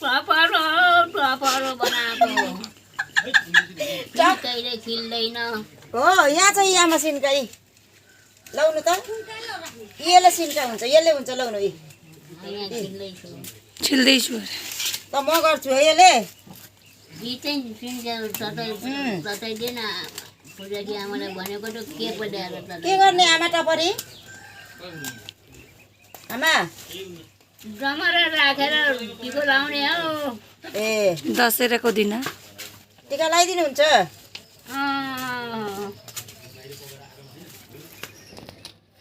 टपरो बनाएको कहिले खिल्दैन हो यहाँ छ यहाँमा सिन्का लाउनु त यसले सिन्का हुन्छ यसले हुन्छ लाउनु यहाँ खिल्दैछु छिल्दैछु त म गर्छु है यसले तताइदिएन पूजाकी आमालाई भनेको त के पड्याएर के गर्ने आमा टपरी आमा जमरा राखेर टिको लाउने हौ ए दशहराको दिन टिका लगाइदिनुहुन्छ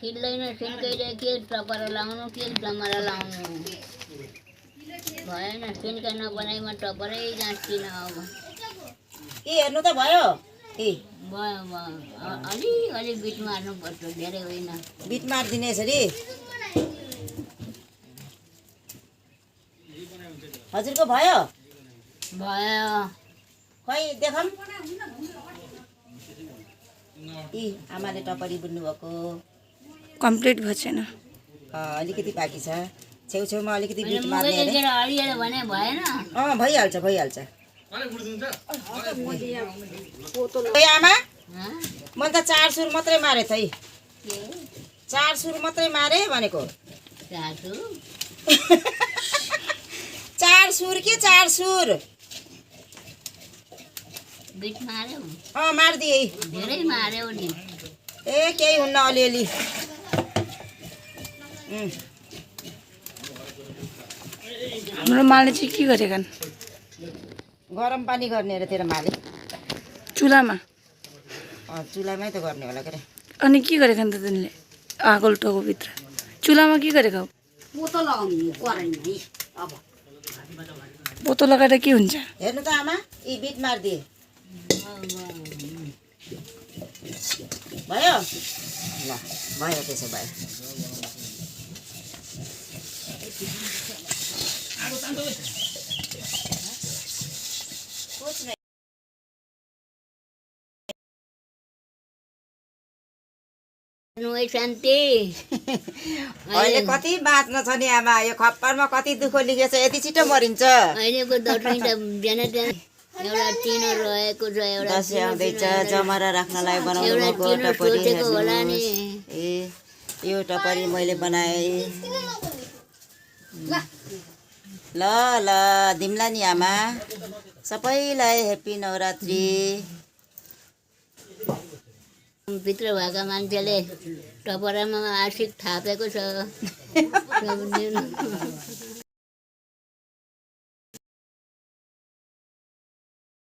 खिल्दैन सिन्कैले के टपरा लाउनु के जमरा लाउनु भएन सिन्का नबनाइमा टपरै गाँच्दिन अब के हेर्नु त भयो भयो अलि बिट मार्नुपर्छ धेरै होइन बिट मारिदिने यसरी हजुरको भयो भयो खै देखम आमाले टपरी बुन्नु भएको कम्प्लिट भएको छैन अलिकति बाँकी छ छेउछेउमा अलिकति बिट मुखै मार्ने देखेर हरिएर भने भएन भइहाल्छ भइहाल्छ ए आमा मैले त 4 सुर मात्रै मारे त 4 सुर मात्रै मारे भनेको 4 सुर के 4 सुर बिट मार्यो मारिदिए धेरै मार्यो नि ए केही हुन्न अलिअलि हाम्रो माले चाहिँ के गरेका गरम पानी गर्ने अरे तेरो माले चुलामा चुलामै त गर्ने होला के अनि के गरेका त तिमीले आगोल टोकोभित्र चुलामा के गरेका पोतो लगाउने कराइमा अब पोतो लगाएर के हुन्छ हेर्नु त आमा बिट मारिदिए भयो ल भयो त्यसो भए शान्ति अहिले कति बाँच्न छ नि आमा यो खप्परमा कति दुःख लेखेछ यति छिटो मरिन्छ अहिलेको दसैँ त बिहान एउटा टिनो रहेको छ एउटा दसैँ आउँदैछ जमरा राख्नलाई बनाउनु एउटा भएको टिनो टपरी सोचेको होला नि ए यो टपरी मैले बनाएँ ल ल दिम्ला नि आमा सबैलाई हेप्पी नवरात्रि भित्र भएका मान्छेले टपरामा आशिक थापेको छ